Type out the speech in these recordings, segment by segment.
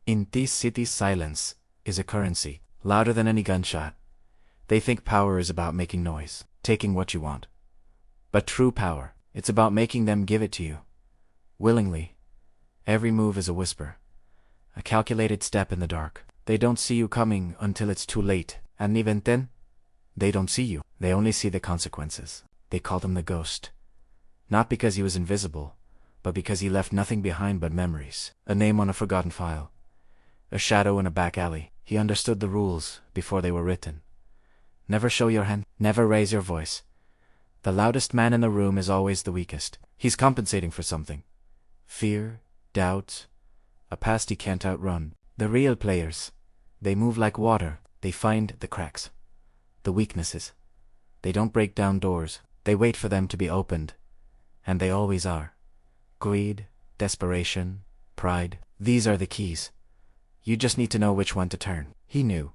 In these cities, silence is a currency, louder than any gunshot. They think power is about making noise, taking what you want. But true power, it's about making them give it to you. Willingly. Every move is a whisper. A calculated step in the dark. They don't see you coming until it's too late, and even then, they don't see you. They only see the consequences. They called him the ghost. Not because he was invisible, but because he left nothing behind but memories. A name on a forgotten file. A shadow in a back alley. He understood the rules before they were written. Never show your hand. Never raise your voice. The loudest man in the room is always the weakest. He's compensating for something. Fear, doubt, a past he can't outrun. The real players, they move like water. They find the cracks, the weaknesses. They don't break down doors. They wait for them to be opened. And they always are. Greed, desperation, pride. These are the keys. You just need to know which one to turn. He knew.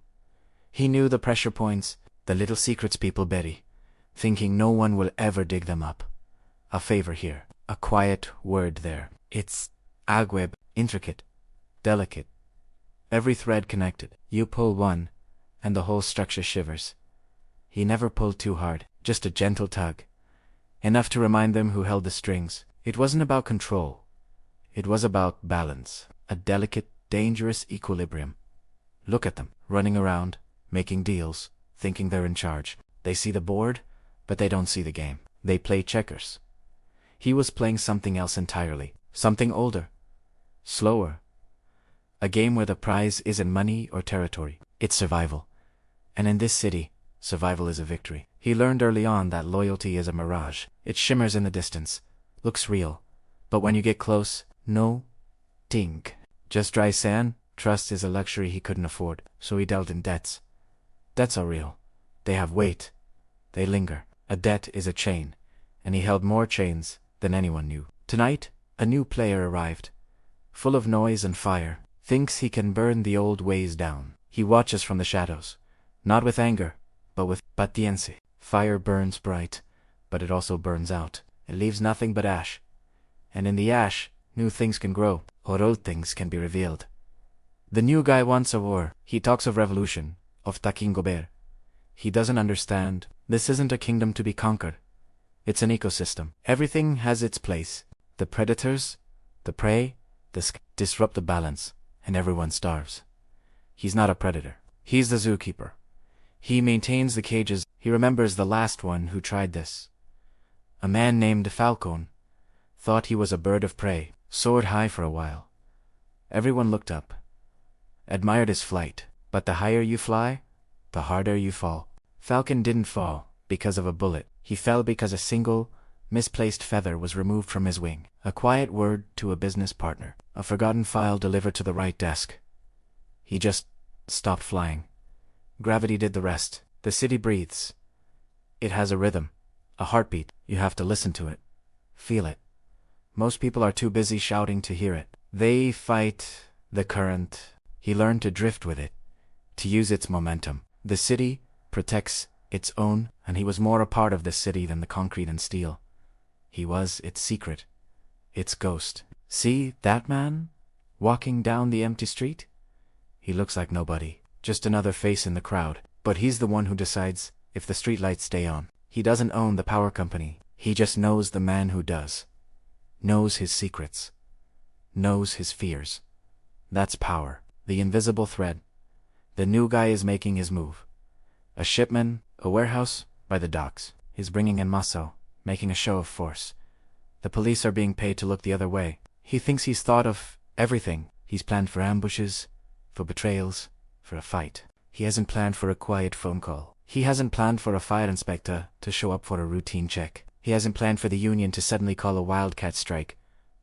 He knew the pressure points, the little secrets people bury, thinking no one will ever dig them up. A favor here, a quiet word there. It's agweb, intricate, delicate. Every thread connected. You pull one, and the whole structure shivers. He never pulled too hard, just a gentle tug. Enough to remind them who held the strings. It wasn't about control. It was about balance. A delicate, dangerous equilibrium. Look at them, running around, making deals, thinking they're in charge. They see the board, but they don't see the game. They play checkers. He was playing something else entirely. Something older. Slower. A game where the prize isn't money or territory. It's survival. And in this city, survival is a victory. He learned early on that loyalty is a mirage. It shimmers in the distance, looks real. But when you get close, no tink. Just dry sand. Trust is a luxury he couldn't afford, so he dealt in debts. Debts are real. They have weight. They linger. A debt is a chain, and he held more chains than anyone knew. Tonight, a new player arrived, full of noise and fire. Thinks he can burn the old ways down. He watches from the shadows, not with anger, but with paciencia. Fire burns bright, but it also burns out. It leaves nothing but ash. And in the ash, new things can grow, or old things can be revealed. The new guy wants a war. He talks of revolution, of Taking-Gobert. He doesn't understand. This isn't a kingdom to be conquered. It's an ecosystem. Everything has its place. The predators, the prey, disrupt the balance, and everyone starves. He's not a predator. He's the zookeeper. He maintains the cages. He remembers the last one who tried this. A man named Falcon thought he was a bird of prey, soared high for a while. Everyone looked up, admired his flight. But the higher you fly, the harder you fall. Falcon didn't fall because of a bullet. He fell because a single, misplaced feather was removed from his wing. A quiet word to a business partner. A forgotten file delivered to the right desk. He just stopped flying. Gravity did the rest. The city breathes. It has a rhythm, a heartbeat. You have to listen to it, feel it. Most people are too busy shouting to hear it. They fight the current. He learned to drift with it, to use its momentum. The city protects its own, and he was more a part of the city than the concrete and steel. He was its secret, its ghost. See that man, walking down the empty street? He looks like nobody, just another face in the crowd. But he's the one who decides if the streetlights stay on. He doesn't own the power company. He just knows the man who does. Knows his secrets. Knows his fears. That's power. The invisible thread. The new guy is making his move. A shipman, a warehouse, by the docks. He's bringing in muscle, making a show of force. The police are being paid to look the other way. He thinks he's thought of everything. He's planned for ambushes, for betrayals, for a fight. He hasn't planned for a quiet phone call. He hasn't planned for a fire inspector to show up for a routine check. He hasn't planned for the union to suddenly call a wildcat strike,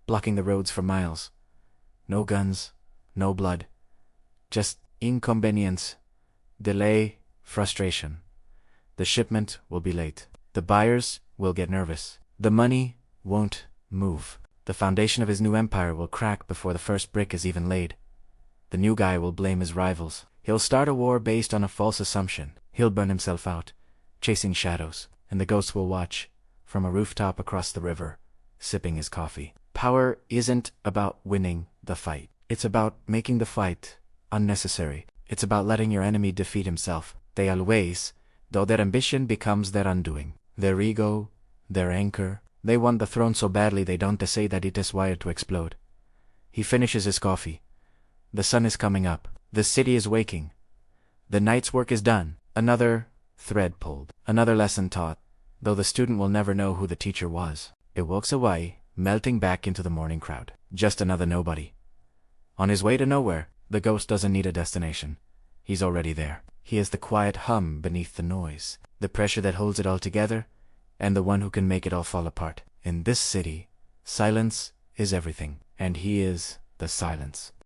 blocking the roads for miles. No guns, no blood. Just inconvenience, delay, frustration. The shipment will be late. The buyers will get nervous. The money won't move. The foundation of his new empire will crack before the first brick is even laid. The new guy will blame his rivals. He'll start a war based on a false assumption. He'll burn himself out, chasing shadows, and the ghosts will watch, from a rooftop across the river, sipping his coffee. Power isn't about winning the fight. It's about making the fight unnecessary. It's about letting your enemy defeat himself. They always, though their ambition becomes their undoing. Their ego, their anchor. They want the throne so badly they don't say that it is wired to explode. He finishes his coffee. The sun is coming up. The city is waking. The night's work is done. Another thread pulled. Another lesson taught, though the student will never know who the teacher was. It walks away, melting back into the morning crowd. Just another nobody. On his way to nowhere, the ghost doesn't need a destination. He's already there. He is the quiet hum beneath the noise, the pressure that holds it all together, and the one who can make it all fall apart. In this city, silence is everything, and he is the silence.